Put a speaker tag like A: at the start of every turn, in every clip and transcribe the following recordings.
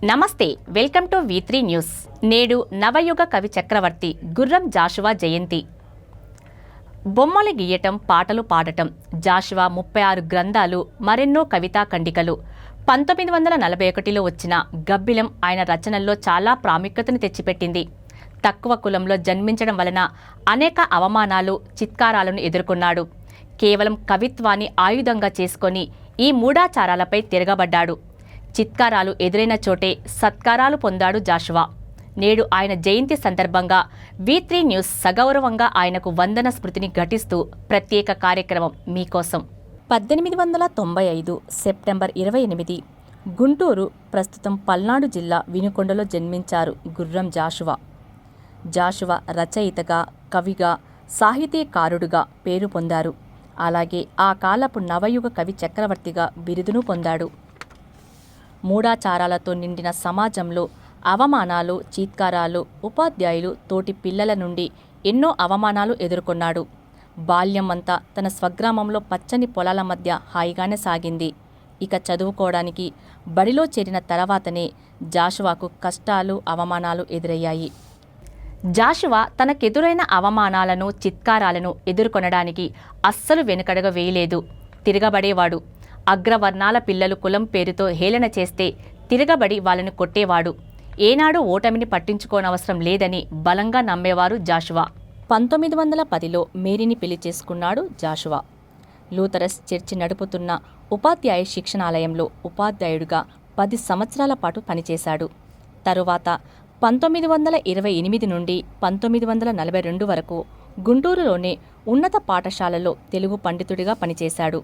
A: నమస్తే, welcome to V3 news. నేడు నవయుగ కవి చక్రవర్తి గుర్రం జాషువా జయంతి. బొమ్మలు గీయటం, పాటలు పాడటం, జాషువా 36 గ్రంథాలు, మరెన్నో కవితా ఖండికలు. 1941లో వచ్చిన గబ్బిలం ఆయన రచనల్లో చాలా ప్రాముఖ్యతను తెచ్చిపెట్టింది. తక్కువ కులంలో జన్మించడం వలన అనేక అవమానాలు, చిత్కారాలను ఎదుర్కొన్నాడు. కేవలం కవిత్వాన్ని ఆయుధంగా చేసుకొని ఈ మూఢాచారాలపై తిరగబడ్డాడు. చిత్కారాలు ఎదురైన చోటే సత్కారాలు పొందాడు జాషువా. నేడు ఆయన జయంతి సందర్భంగా V3 న్యూస్ సగౌరవంగా ఆయనకు వందన స్మృతిని ఘటిస్తూ ప్రత్యేక కార్యక్రమం మీకోసం. 1895 సెప్టెంబర్ 28 గుంటూరు, ప్రస్తుతం పల్నాడు జిల్లా వినుకొండలో జన్మించారు గుర్రం జాషువా. జాషువా రచయితగా, కవిగా, సాహితీకారుడుగా పేరు పొందారు. అలాగే ఆ కాలపు నవయుగ కవి చక్రవర్తిగా బిరుదును పొందాడు. మూఢాచారాలతో నిండిన సమాజంలో అవమానాలు, చీత్కారాలు, ఉపాధ్యాయులు, తోటి పిల్లల నుండి ఎన్నో అవమానాలు ఎదుర్కొన్నాడు. బాల్యం అంతా తన స్వగ్రామంలో పచ్చని పొలాల మధ్య హాయిగానే సాగింది. ఇక చదువుకోవడానికి బడిలో చేరిన తర్వాతనే జాషువాకు కష్టాలు, అవమానాలు ఎదురయ్యాయి. జాషువా తనకెదురైన అవమానాలను, చిత్కారాలను ఎదుర్కొనడానికి అస్సలు వెనుకడగ వేయలేదు. తిరగబడేవాడు. అగ్రవర్ణాల పిల్లలు కులం పేరుతో హేళన చేస్తే తిరగబడి వాళ్ళని కొట్టేవాడు. ఏనాడు ఓటమిని పట్టించుకోనవసరం లేదని బలంగా నమ్మేవారు జాషువా. 1910లో మేరీని పెళ్లి చేసుకున్నాడు జాషువా. లూథరస్ చర్చి నడుపుతున్న ఉపాధ్యాయ శిక్షణాలయంలో ఉపాధ్యాయుడిగా 10 సంవత్సరాల పాటు పనిచేశాడు. తరువాత 1928 నుండి 1942 వరకు గుంటూరులోని ఉన్నత పాఠశాలలో తెలుగు పండితుడిగా పనిచేశాడు.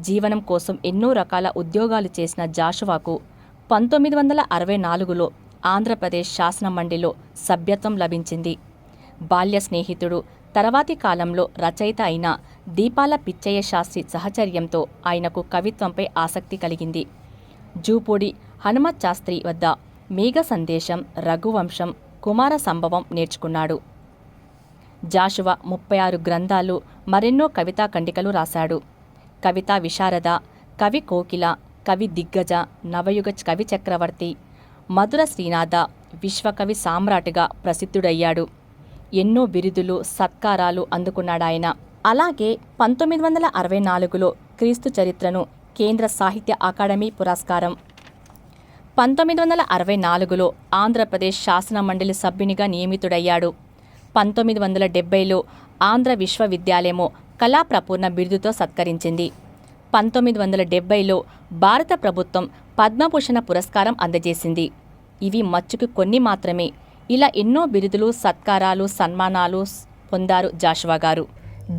A: జీవనం కోసం ఎన్నో రకాల ఉద్యోగాలు చేసిన జాషువాకు 1964లో ఆంధ్రప్రదేశ్ శాసనమండలిలో సభ్యత్వం లభించింది. బాల్య స్నేహితుడు, తర్వాతి కాలంలో రచయిత అయిన దీపాల పిచ్చయ్య శాస్త్రి సహచర్యంతో ఆయనకు కవిత్వంపై ఆసక్తి కలిగింది. జూపూడి హనుమత్ శాస్త్రి వద్ద మేఘ సందేశం, రఘువంశం, కుమార సంభవం నేర్చుకున్నాడు. జాషువా 36 గ్రంథాలు, మరెన్నో కవితా ఖండికలు రాశాడు. కవితా విశారద, కవి కోకిల, కవి దిగ్గజ, నవయుగ కవి చక్రవర్తి, మధుర శ్రీనాథ, విశ్వకవి సామ్రాట్గా ప్రసిద్ధుడయ్యాడు. ఎన్నో బిరుదులు, సత్కారాలు అందుకున్నాడాయన. అలాగే 1964లో క్రీస్తు చరిత్రను కేంద్ర సాహిత్య అకాడమీ పురస్కారం, 1964లో ఆంధ్రప్రదేశ్ శాసనమండలి సభ్యునిగా నియమితుడయ్యాడు. 1970లో ఆంధ్ర విశ్వవిద్యాలయము కళాప్రపూర్ణ బిరుదుతో సత్కరించింది. 1970లో భారత ప్రభుత్వం పద్మభూషణ పురస్కారం అందజేసింది. ఇవి మచ్చుకు కొన్ని మాత్రమే. ఇలా ఎన్నో బిరుదులు, సత్కారాలు, సన్మానాలు పొందారు జాషువా గారు.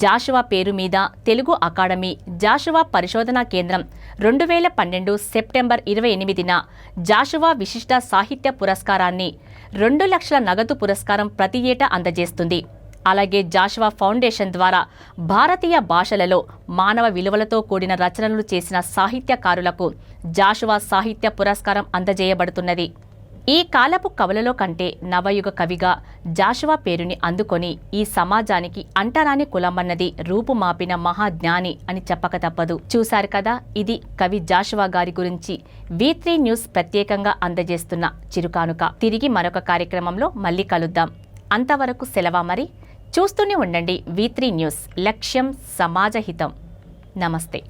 A: జాషువా పేరు మీద తెలుగు అకాడమీ జాషువా పరిశోధనా కేంద్రం 2012 సెప్టెంబర్ 28న జాషువా విశిష్ట సాహిత్య పురస్కారాన్ని 2 లక్షల నగదు పురస్కారం ప్రతి ఏటా అందజేస్తుంది. అలాగే జాషువా ఫౌండేషన్ ద్వారా భారతీయ భాషలలో మానవ విలువలతో కూడిన రచనలు చేసిన సాహిత్యకారులకు జాషువా సాహిత్య పురస్కారం అందజేయబడుతున్నది. ఈ కాలపు కవులలో కంటే నవయుగ కవిగా జాషువా పేరుని అందుకొని ఈ సమాజానికి అంటరాని కులమన్నది రూపుమాపిన మహాజ్ఞాని అని చెప్పక తప్పదు. చూశారు కదా, ఇది కవి జాషువా గారి గురించి V3 న్యూస్ ప్రత్యేకంగా అందజేస్తున్న చిరుకానుక. తిరిగి మరొక కార్యక్రమంలో మళ్ళీ కలుద్దాం. అంతవరకు సెలవా మరి. చూస్తూనే ఉండండి V3 న్యూస్. లక్ష్యం సమాజహితం. నమస్తే.